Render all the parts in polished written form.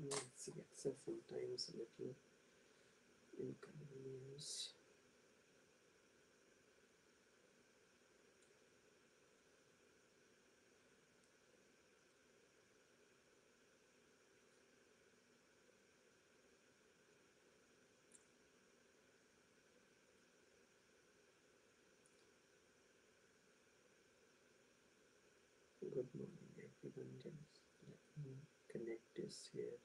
Yes, sometimes a little inconvenience. Good morning, everyone. Just let me connect this here.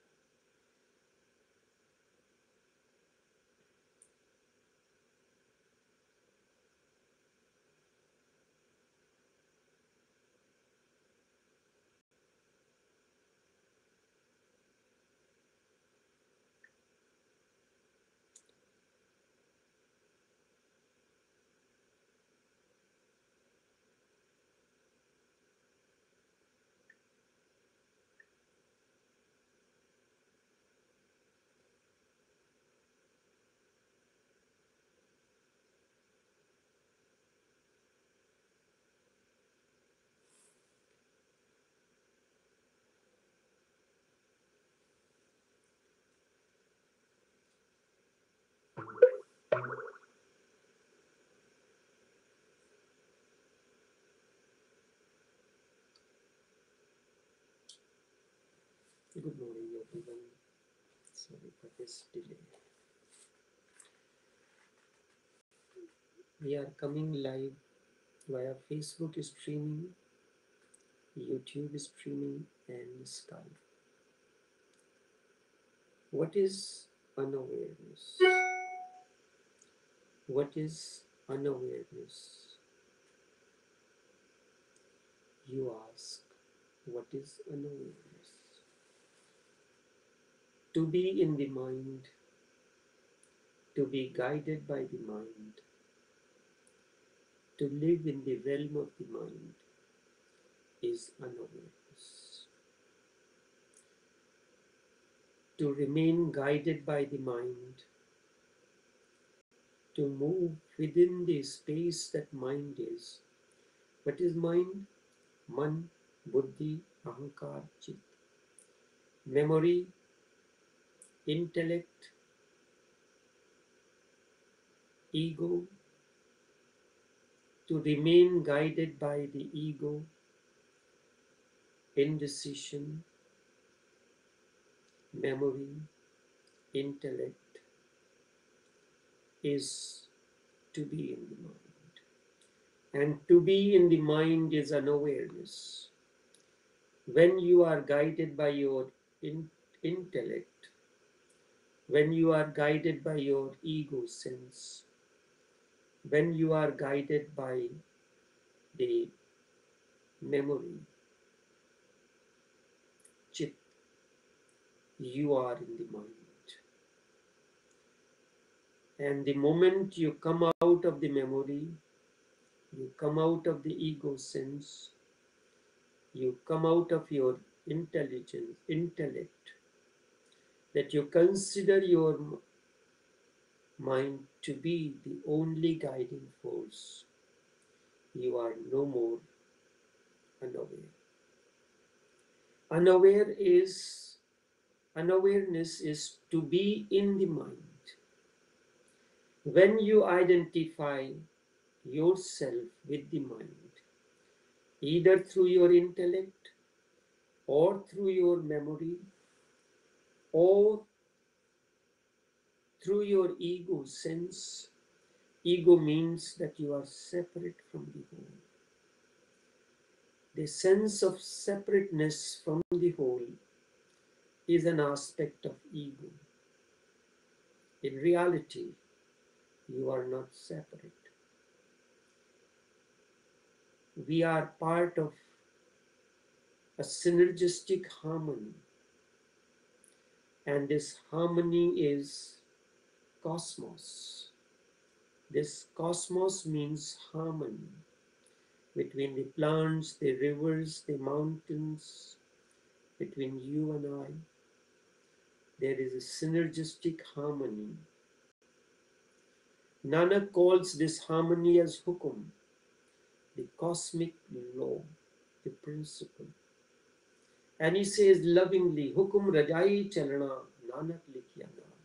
Good morning, everyone. Sorry for this delay. We are coming live via Facebook streaming, YouTube streaming, and Skype. What is unawareness? What is unawareness? You ask, what is unawareness? To be in the mind, to be guided by the mind, to live in the realm of the mind is unawareness. To remain guided by the mind, to move within the space that mind is. What is mind? Man, buddhi, ahankar, chit. Memory, intellect, ego. To remain guided by the ego, indecision, memory, intellect is to be in the mind. And to be in the mind is unawareness. When you are guided by your intellect, when you are guided by your ego sense, when you are guided by the memory, chit, you are in the mind. And the moment you come out of the memory, you come out of the ego sense, you come out of your intelligence, intellect, that you consider your mind to be the only guiding force, you are no more unaware. Unawareness is to be in the mind. When you identify yourself with the mind, either through your intellect or through your memory or through your ego sense, ego means that you are separate from the whole. The sense of separateness from the whole is an aspect of ego. In reality, you are not separate. We are part of a synergistic harmony, and this harmony is cosmos. This cosmos means harmony between the plants, the rivers, the mountains, between you and I. There is a synergistic harmony. Nanak calls this harmony as hukum, the cosmic law, the principle. And he says lovingly, Hukum rajai chalana, Nanak likhiya naam.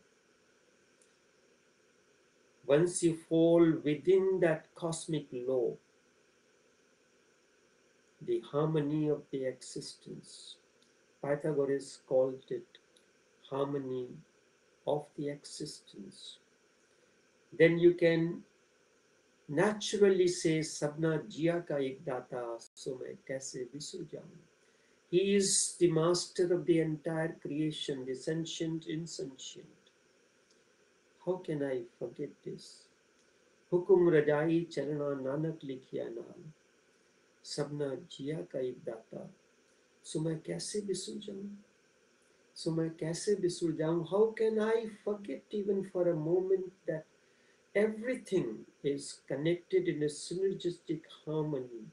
Once you fall within that cosmic law, the harmony of the existence, Pythagoras called it harmony of the existence, then you can naturally say sabna jiya ka ek data, so main kaise visur jaun. He is the master of the entire creation, the sentient, insentient. How can I forget this? Hukum rajai chalana nanak likhiya naam, sabna jiya ka ek data, so main kaise visur jaun. So main kaise visur jaun. How can I forget even for a moment that everything is connected in a synergistic harmony,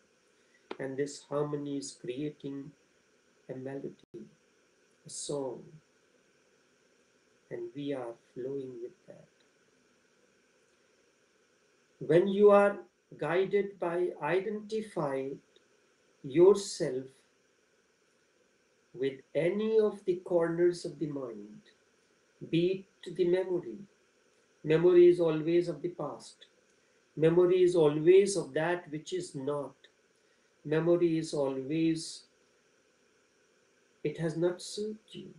and this harmony is creating a melody, a song, and we are flowing with that. When you are guided by identifying yourself with any of the corners of the mind, be it the memory. Memory is always of the past. Memory is always of that which is not. Memory is always, it has not served you.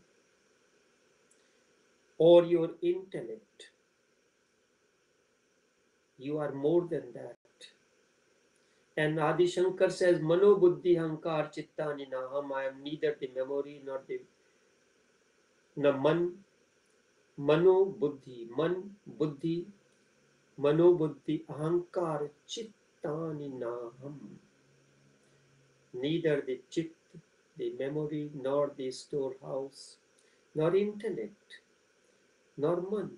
Or your intellect. You are more than that. And Adi Shankar says, Mano buddhi hankar chittani naham. I am neither the memory nor the na man. Mano buddhi, man buddhi, mano buddhi ahankar chittani naham. Neither the chit, the memory, nor the storehouse, nor intellect, nor man.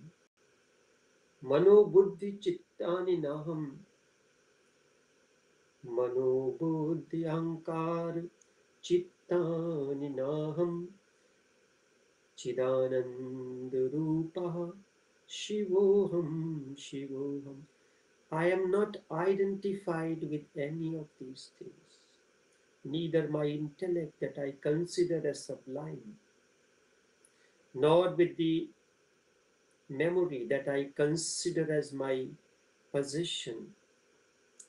Mano buddhi chittani naham. Mano buddhi ahankar chittani naham. Chidananda Rupa Shivoham Shivoham. I am not identified with any of these things, neither my intellect that I consider as sublime, nor with the memory that I consider as my possession,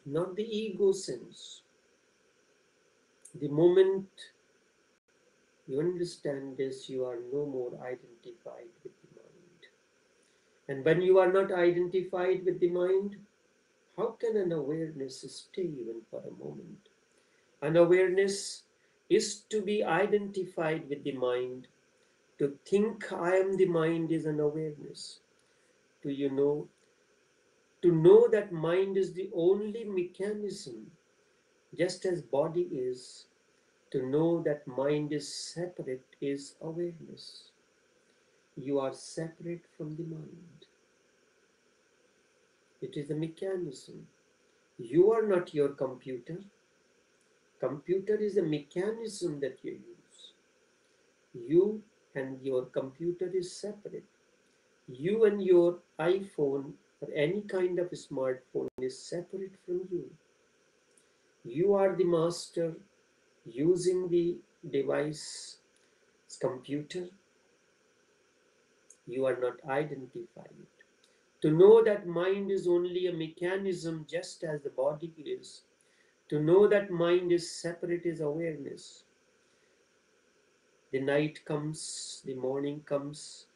nor the ego sense. The moment you understand this, you are no more identified with the mind. And when you are not identified with the mind, how can an awareness stay even for a moment? An awareness is to be identified with the mind. To think I am the mind is an awareness. Do you know? To know that mind is the only mechanism, just as body is, to know that mind is separate is awareness. You are separate from the mind. It is a mechanism. You are not your computer. Computer is a mechanism that you use. You and your computer is separate. You and your iPhone or any kind of smartphone is separate from you. You are the master using the device, computer. You are not identified. To know that mind is only a mechanism just as the body is. To know that mind is separate is awareness. The night comes, the morning comes.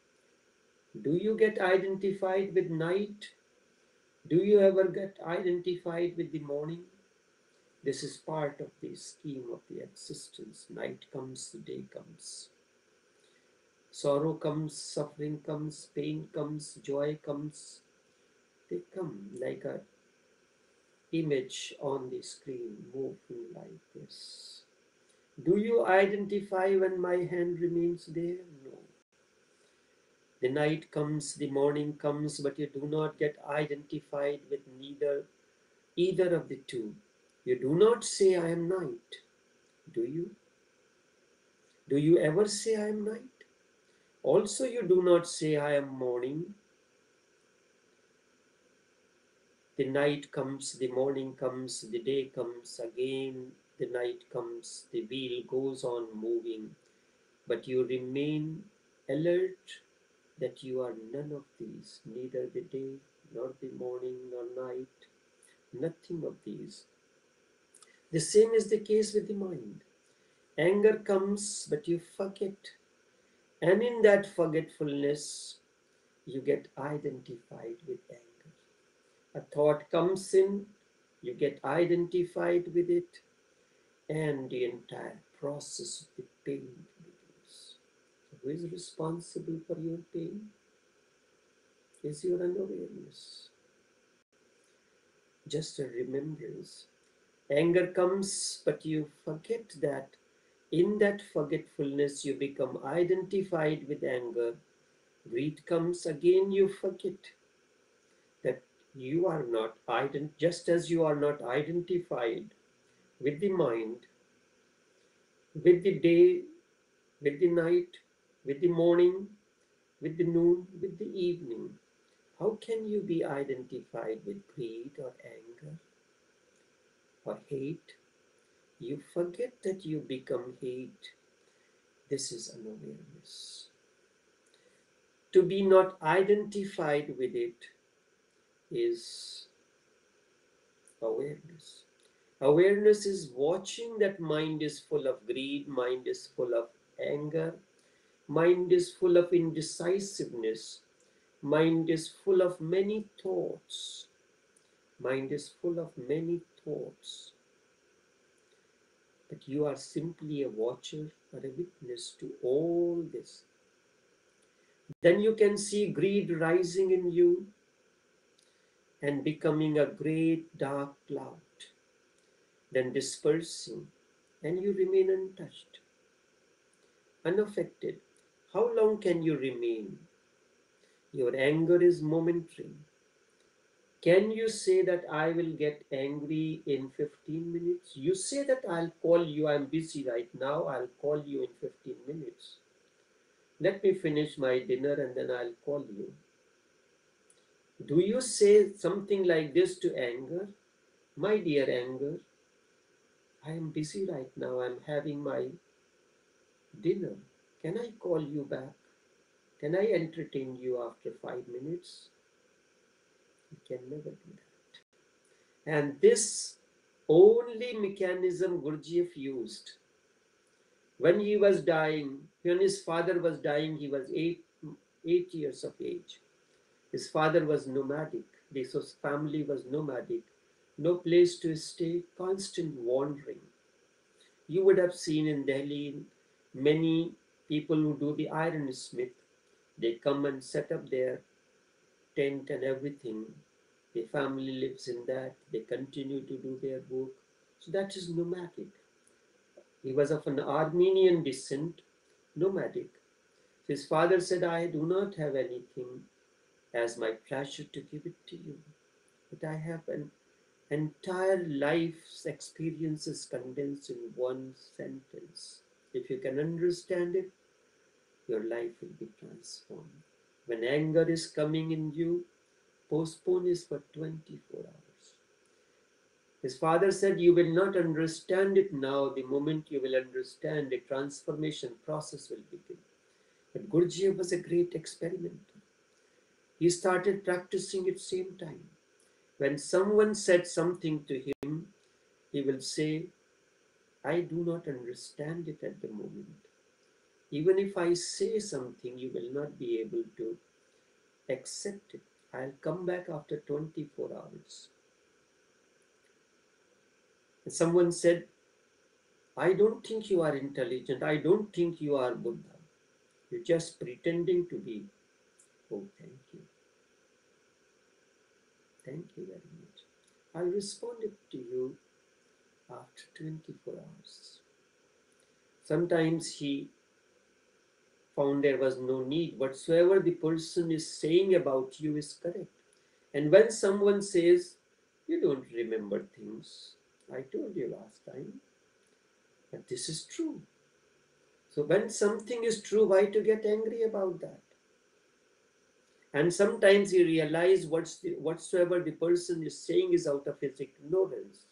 Do you get identified with night? Do you ever get identified with the morning? This is part of the scheme of the existence. Night comes, the day comes. Sorrow comes, suffering comes, pain comes, joy comes. They come like an image on the screen, moving like this. Do you identify when my hand remains there? No. The night comes, the morning comes, but you do not get identified with either of the two. You do not say, I am night. Do you? Do you ever say, I am night? Also, you do not say, I am morning. The night comes, the morning comes, the day comes, again the night comes, the wheel goes on moving. but you remain alert that you are none of these, neither the day, nor the morning, nor night, nothing of these. The same is the case with the mind. Anger comes, but you forget. And in that forgetfulness, you get identified with anger. A thought comes in, you get identified with it, and the entire process of the pain begins. So who is responsible for your pain? Is your unawareness. Just a remembrance. Anger comes, but you forget that. In that forgetfulness, you become identified with anger. Greed comes again, you forget that you are not just as you are not identified with the mind, with the day, with the night, with the morning, with the noon, with the evening. How can you be identified with greed or anger or hate? You forget that you become hate. This is unawareness. To be not identified with it is awareness. Awareness is watching that mind is full of greed, mind is full of anger, mind is full of indecisiveness, mind is full of many thoughts. Mind is full of many thoughts. But you are simply a watcher or a witness to all this. Then you can see greed rising in you and becoming a great dark cloud, then dispersing, and you remain untouched, unaffected. How long can you remain? Your anger is momentary. Can you say that I will get angry in 15 minutes? You say that I'll call you, I'm busy right now, I'll call you in 15 minutes. Let me finish my dinner and then I'll call you. Do you say something like this to anger? My dear anger, I am busy right now, I'm having my dinner. Can I call you back? Can I entertain you after 5 minutes? You can never do that. And this only mechanism Gurdjieff used. When he was dying, when his father was dying, he was eight years of age. His father was nomadic. His family was nomadic. No place to stay, constant wandering. You would have seen in Delhi many people who do the ironsmith. They come and set up their tent and everything. The family lives in that. They continue to do their work. So that is nomadic. He was of an Armenian descent, nomadic. His father said, I do not have anything as my pleasure to give it to you, but I have an entire life's experiences condensed in one sentence. If you can understand it, your life will be transformed. When anger is coming in you, postpone it for 24 hours. His father said, you will not understand it now. The moment you will understand, the transformation process will begin. But Gurdjieff was a great experimenter. He started practicing at the same time. When someone said something to him, he will say, I do not understand it at the moment. Even if I say something, you will not be able to accept it. I'll come back after 24 hours. And someone said, I don't think you are intelligent. I don't think you are Buddha. You're just pretending to be. Oh, thank you. Thank you very much. I responded to you after 24 hours. Sometimes he found there was no need. Whatsoever the person is saying about you is correct. And when someone says, you don't remember things, I told you last time, but this is true. So when something is true, why to get angry about that? And sometimes you realize whatsoever the person is saying is out of his ignorance.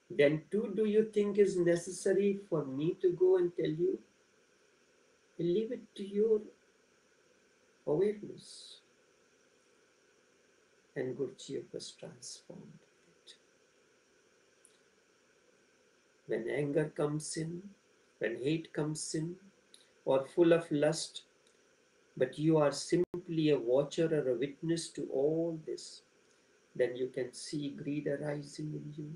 Then too, do you think is necessary for me to go and tell you? Leave it to your awareness, and Gurji was transformed with it. When anger comes in, when hate comes in, or full of lust, but you are simply a watcher or a witness to all this, then you can see greed arising in you,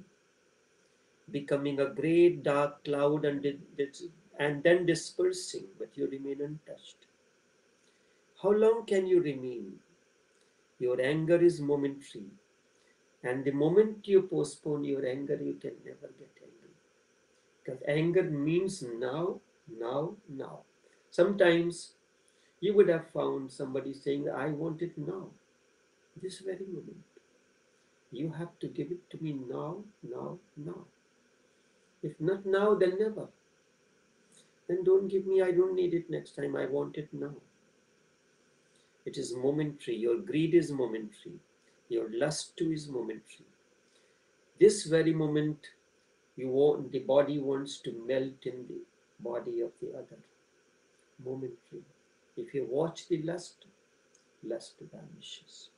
becoming a great dark cloud and then dispersing, but you remain untouched. How long can you remain? Your anger is momentary, and the moment you postpone your anger, you can never get angry. Because anger means now, now, now. Sometimes you would have found somebody saying, I want it now, this very moment. You have to give it to me now, now, now. If not now, then never. Then don't give me, I don't need it next time, I want it now. It is momentary. Your greed is momentary. Your lust too is momentary. This very moment, the body wants to melt in the body of the other. Momentary. If you watch the lust, lust vanishes.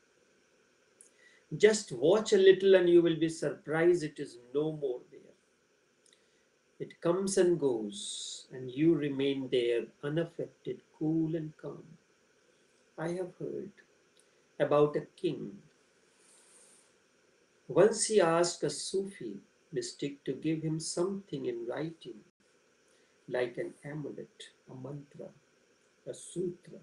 Just watch a little and you will be surprised it is no more there. It comes and goes, and you remain there unaffected, cool and calm. I have heard about a king. Once he asked a Sufi mystic to give him something in writing, like an amulet, a mantra, a sutra,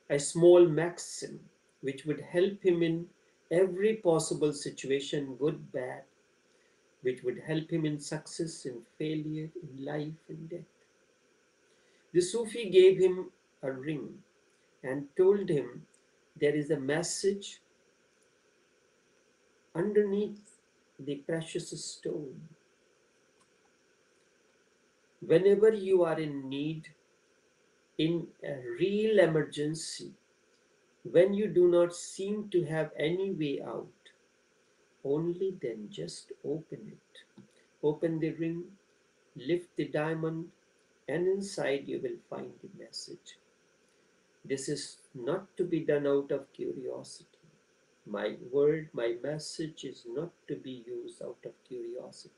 a small maxim, which would help him in every possible situation, good, bad, which would help him in success, in failure, in life and death. The Sufi gave him a ring and told him there is a message underneath the precious stone. Whenever you are in need, in a real emergency, when you do not seem to have any way out, only then just open it. Open the ring, lift the diamond, and inside you will find the message. This is not to be done out of curiosity. My word, my message is not to be used out of curiosity.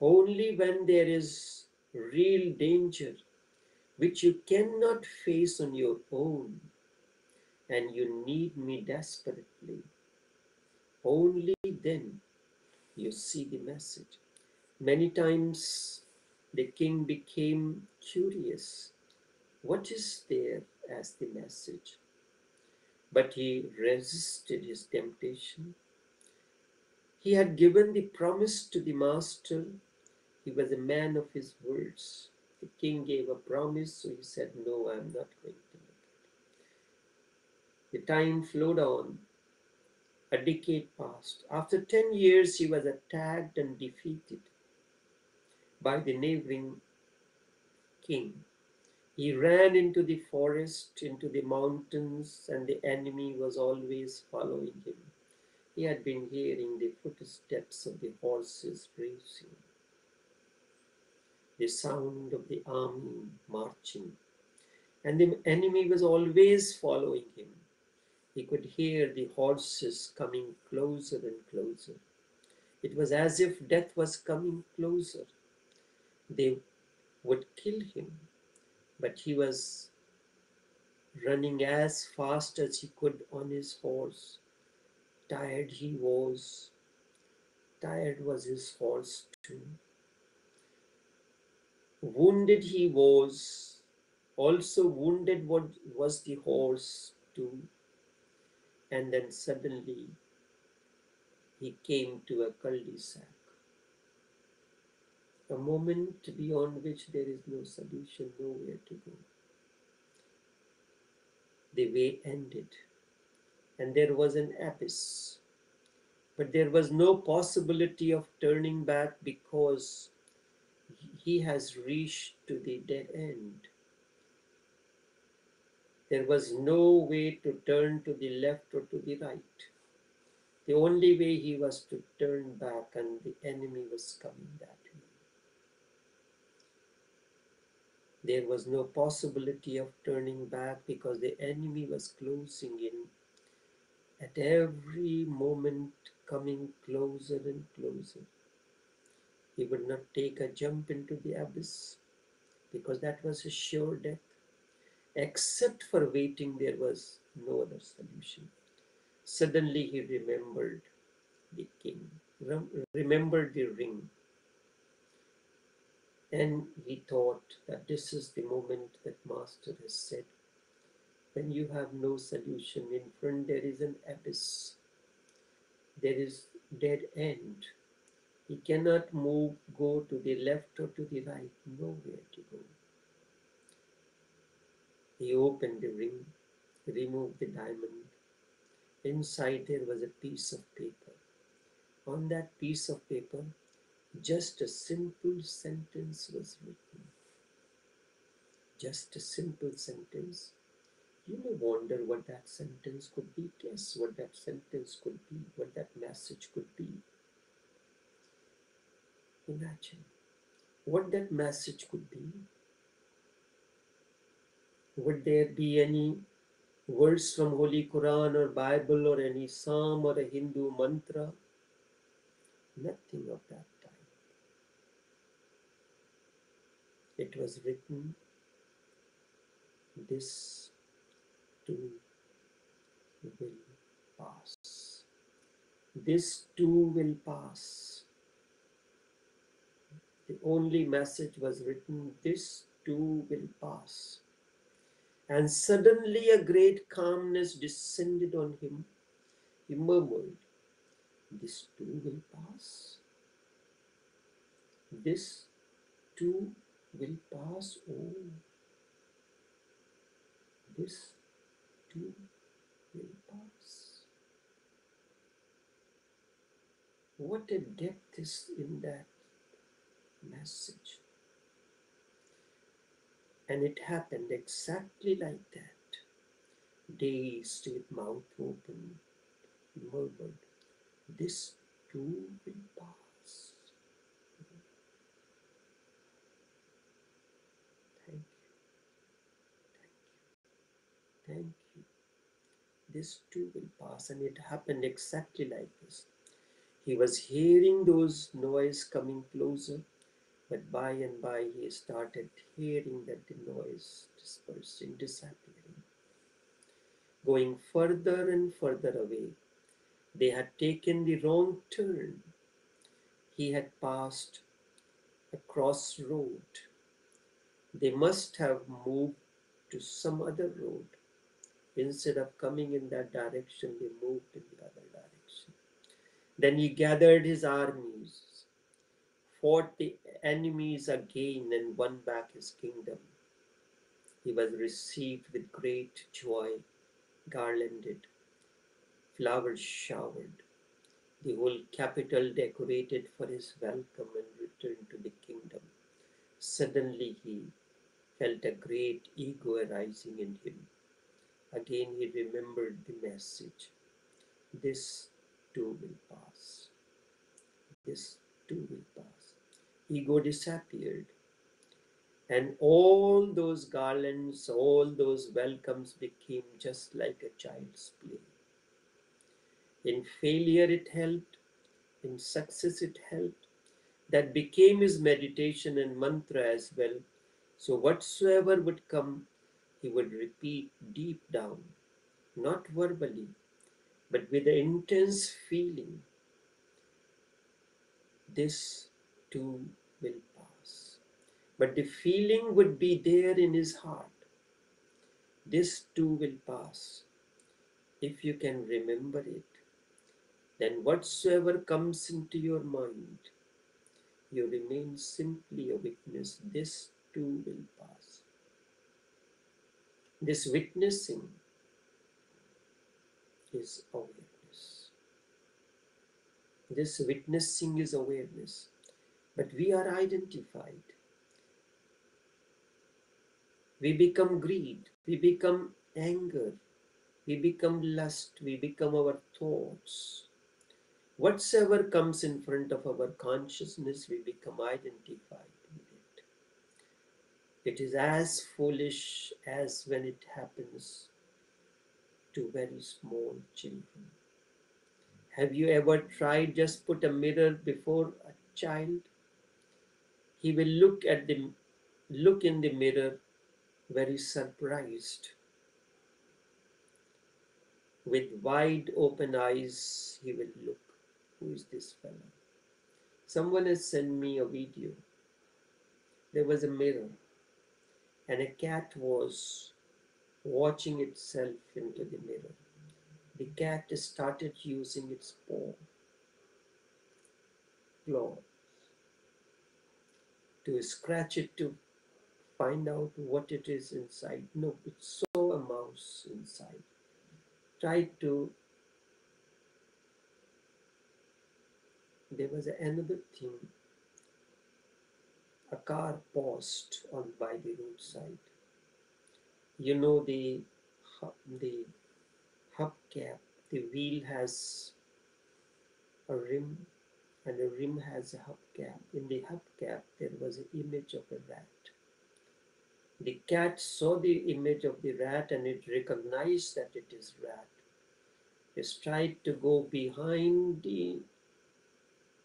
Only when there is real danger, which you cannot face on your own, and you need me desperately, only then you see the message. Many times the king became curious. What is there as the message? But he resisted his temptation. He had given the promise to the master. He was a man of his words. The king gave a promise, so he said, no, I am not going to look at it. The time flowed on. A decade passed. After 10 years, he was attacked and defeated by the neighboring king. He ran into the forest, into the mountains, and the enemy was always following him. He had been hearing the footsteps of the horses racing, the sound of the army marching, and the enemy was always following him. He could hear the horses coming closer and closer. It was as if death was coming closer. They would kill him, but he was running as fast as he could on his horse. Tired he was. Tired was his horse too. Wounded he was. Also wounded was the horse too. And then suddenly he came to a cul-de-sac. A moment beyond which there is no solution, nowhere to go. The way ended, and there was an abyss. But there was no possibility of turning back because he has reached to the dead end. There was no way to turn to the left or to the right. The only way he was to turn back, and the enemy was coming that way. There was no possibility of turning back because the enemy was closing in at every moment, coming closer and closer. He would not take a jump into the abyss because that was a sure death. Except for waiting, there was no other solution. Suddenly he remembered the king, remembered the ring, and he thought that this is the moment that Master has said, when you have no solution in front, there is an abyss, there is dead end. He cannot move, go to the left or to the right, nowhere to go. He opened the ring, removed the diamond. Inside there was a piece of paper. On that piece of paper, just a simple sentence was written. Just a simple sentence. You may wonder what that sentence could be. Guess what that sentence could be, what that message could be. Imagine what that message could be. Would there be any verse from Holy Quran or Bible or any psalm or a Hindu mantra? Nothing of that type. It was written, this too will pass. This too will pass. The only message was written, this too will pass. And suddenly a great calmness descended on him. He murmured, this too will pass. This too will pass. Oh, this too will pass. What a depth is in that message. And it happened exactly like that. Dazed with mouth open, he murmured, this too will pass. Thank you, thank you. This too will pass. And it happened exactly like this. He was hearing those noise coming closer, but by and by he started hearing that the noise dispersing, disappearing, going further and further away. They had taken the wrong turn. He had passed a crossroad. They must have moved to some other road. Instead of coming in that direction, they moved in the other direction. Then he gathered his armies, fought the enemies again, and won back his kingdom. He was received with great joy, garlanded, flowers showered, the whole capital decorated for his welcome and return to the kingdom. Suddenly he felt a great ego arising in him. Again he remembered the message. This too will pass. This too will pass. Ego disappeared. And all those garlands, all those welcomes became just like a child's play. In failure it helped, in success it helped. That became his meditation and mantra as well. So whatsoever would come, he would repeat deep down, not verbally, but with an intense feeling. This too will pass. But the feeling would be there in his heart. This too will pass. If you can remember it, then whatsoever comes into your mind, you remain simply a witness. This too will pass. This witnessing is awareness. This witnessing is awareness. But we are identified. We become greed. We become anger. We become lust. We become our thoughts. Whatsoever comes in front of our consciousness, we become identified with it. It is as foolish as when it happens to very small children. Have you ever tried just put a mirror before a child? He will look in the mirror very surprised. With wide open eyes, he will look. Who is this fellow? Someone has sent me a video. There was a mirror, and a cat was watching itself into the mirror. The cat started using its claw to scratch it to find out what it is inside. No, it saw a mouse inside. Tried to. There was another thing. A car paused on by the roadside. You know the hubcap. The wheel has a rim, and the rim has a hubcap. In the hubcap, there was an image of a rat. The cat saw the image of the rat and it recognized that it is rat. It tried to go behind the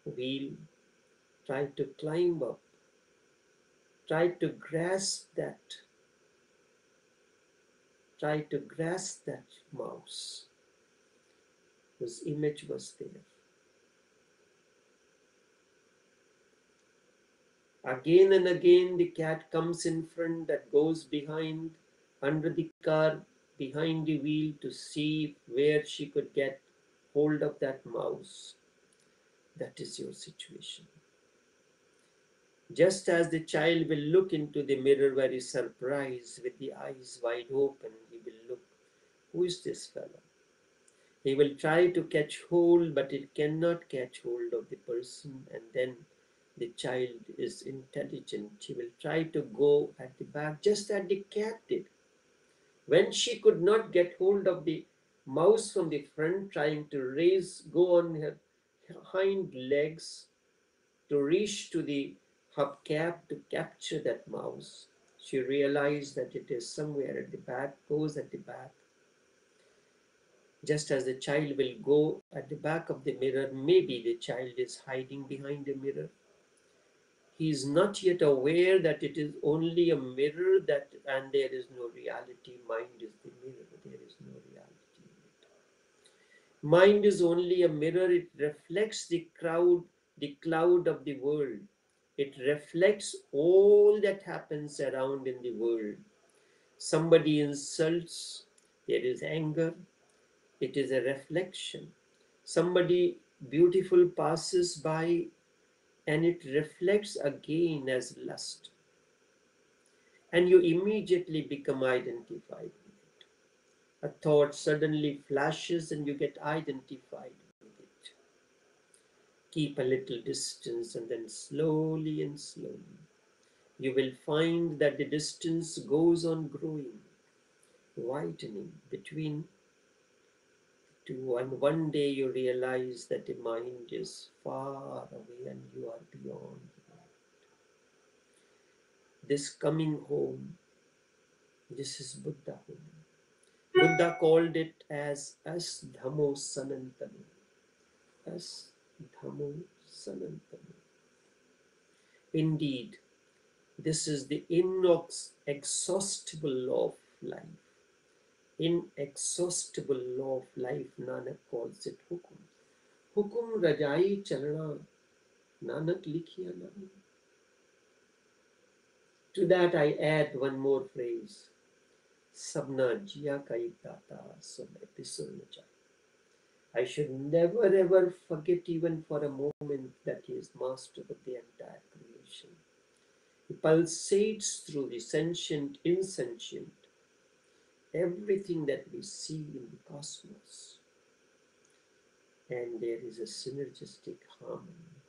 wheel, tried to climb up, tried to grasp that mouse whose image was there. Again and again the cat comes in front, that goes behind, under the car, behind the wheel to see where she could get hold of that mouse. That is your situation. Just as the child will look into the mirror very surprised with the eyes wide open, he will look, who is this fellow? He will try to catch hold, but it cannot catch hold of the person, and then the child is intelligent. He will try to go at the back, just as the cat did. When she could not get hold of the mouse from the front, trying to go on her hind legs to reach to the hubcap to capture that mouse, she realized that it is somewhere at the back, goes at the back. Just as the child will go at the back of the mirror, maybe the child is hiding behind the mirror. He is not yet aware that it is only a mirror and there is no reality. Mind is the mirror. There is no reality in it. Mind is only a mirror. It reflects the cloud of the world. It reflects all that happens around in the world. Somebody insults, there is anger. It is a reflection. Somebody beautiful passes by, and it reflects again as lust. And you immediately become identified with it. A thought suddenly flashes and you get identified with it. Keep a little distance, and then slowly and slowly you will find that the distance goes on growing, widening between two, and one day you realize that the mind is far away and you are beyond this coming home. This is Buddha home. Buddha called it as Dhamo Sanantanu. Dhamo Sanantanu. Indeed, this is the inexhaustible law of life. Inexhaustible law of life, Nanak calls it hukum. Hukum Rajai Charana, Nanak likhiya naam. To that I add one more phrase. Sabna jiya ka ek data, so main pisur na chahe. I should never ever forget even for a moment that he is master of the entire creation. He pulsates through the sentient, insentient, everything that we see in the cosmos. And there is a synergistic harmony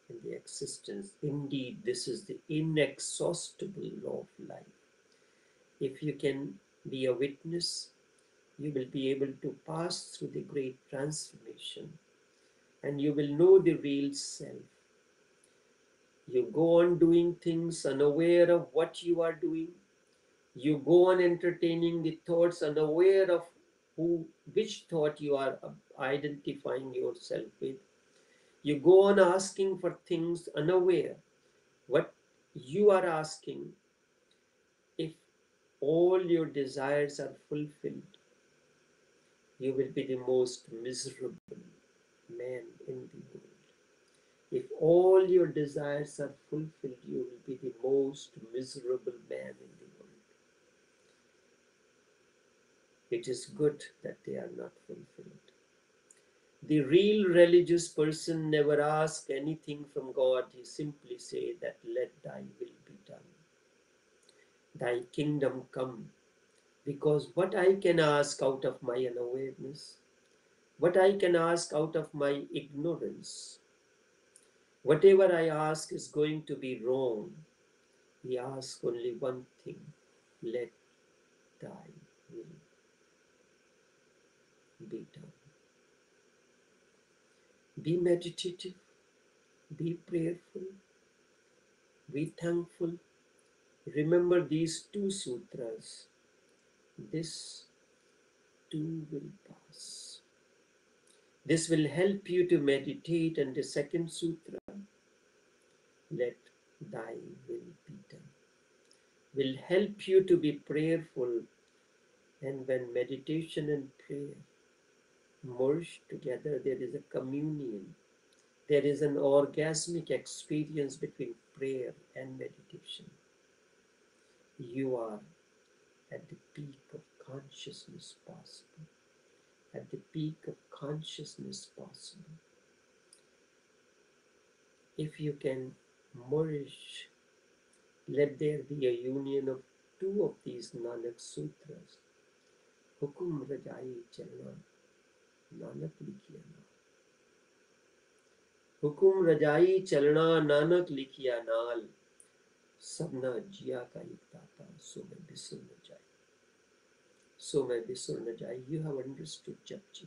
in the existence. Indeed, this is the inexhaustible law of life. If you can be a witness, you will be able to pass through the great transformation, and you will know the real self. You go on doing things unaware of what you are doing. You go on entertaining the thoughts unaware of which thought you are identifying yourself with. You go on asking for things unaware. What you are asking, if all your desires are fulfilled, you will be the most miserable man in the world. If all your desires are fulfilled, you will be the most miserable man in the world. It is good that they are not fulfilled. The real religious person never asks anything from God. He simply says that let thy will be done. Thy kingdom come. Because what I can ask out of my unawareness, what I can ask out of my ignorance, whatever I ask is going to be wrong. We ask only one thing, let thy will be done. Be meditative, be prayerful, be thankful. Remember these two sutras. This too will pass. This will help you to meditate, and the second sutra, let thy will be done, will help you to be prayerful. And when meditation and prayer merge together, there is a communion. There is an orgasmic experience between prayer and meditation. You are at the peak of consciousness possible. At the peak of consciousness possible. If you can merge, let there be a union of two of these Nanak Sutras. Hukum Rajai Chalna, Nanak Likhiya Naal. Hukum Rajai Chalna, Nanak Likhiya Naal. Sabna Jiya Ka ek Data, so मैं बिसर न जाए. So मैं बिसर न जाए. You have understood Japji.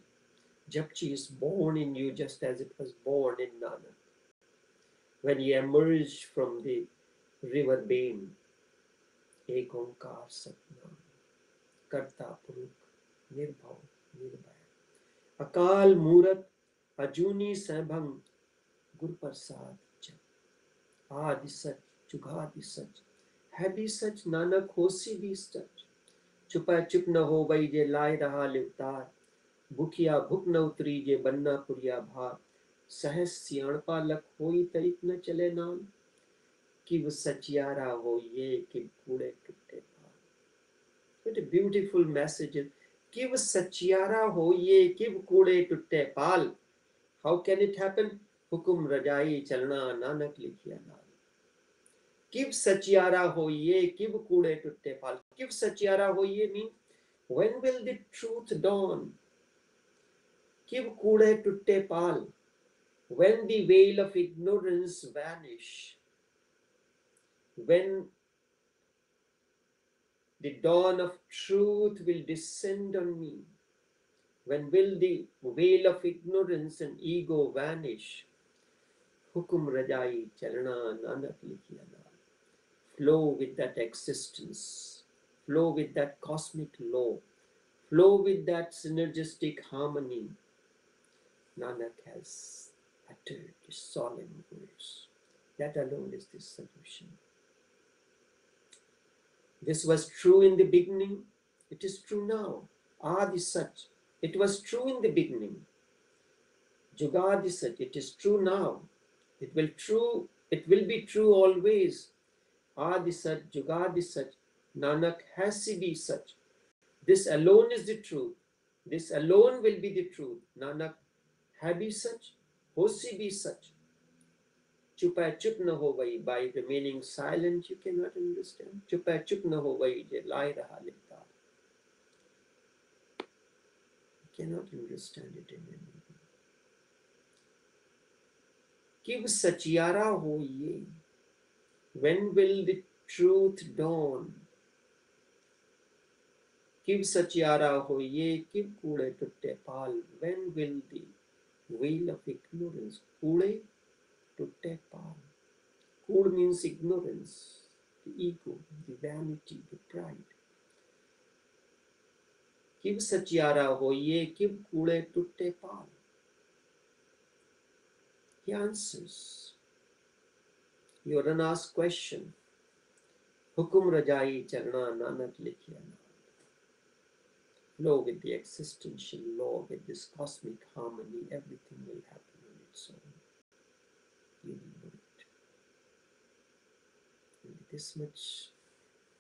Japji is born in you just as it was born in Nanak. When he emerged from the river Bain, एक ओंकार सतनाम, कर्ता पुरुष निर्भव निर्भय, अकाल मूरत अजूनी सैभंग, गुर प्रसाद जप, आदि सच जुगादि सच, है भी सच नानक होसी भी सच, छुपा चुप न हो वही जे लाए रहा लिवतार, भूखिया भूख न उतरी जे बन्ना पुरिया भार, सहस सियाणपा लख होई तरिक न चले नाम, किव सचियारा हो ये कि कूड़े टुट्टे पाल. What a beautiful message. Kiv sachiara ho ye, kiv kude tutte pal. How can it happen? Hukum rajai chalna nanak likhiya naal. Kiv sachiara ho ye, kiv kude tutte pal. Kiv sachiara ho ye means, when will the truth dawn? Kiv kude tutte pal. When the veil of ignorance vanish. When the dawn of truth will descend on me. When will the veil of ignorance and ego vanish? Hukum Rajai Chalana Nanak Likhiya Naal. Flow with that existence. Flow with that cosmic law. Flow with that synergistic harmony. Nanak has uttered the solemn words. That alone is the solution. This was true in the beginning. It is true now. Adi Sach. It was true in the beginning. Jugadi Sach. It is true now. It will be true always. Adi Sach, Jugadi Sach, Nanak has to be such. This alone is the truth. This alone will be the truth. Nanak hai bhi such, hosi bhi such. Chupa chup na ho vai. By remaining silent, you cannot understand. Chupa chup na ho vai, je lai raha lekta. You cannot understand it in any way. Kiv sachiara ho ye. When will the truth dawn? Kiv sachiara ho ye, kiv kude tutte pal. When will the veil of ignorance, kude tutte pal. Cool means ignorance, the ego, the vanity, the pride. Kiv sachiara hoye, kiv kule tutte pal. He answers your unasked question. Hukum rajai charna nanak likhya. Flow with the existential law, with this cosmic harmony, everything will happen on its own. You will know it. And this much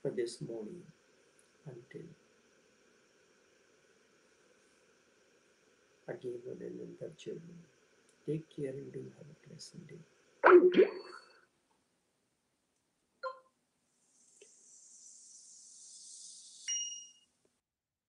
for this morning. Until again on another journey. Take care and do have a pleasant day.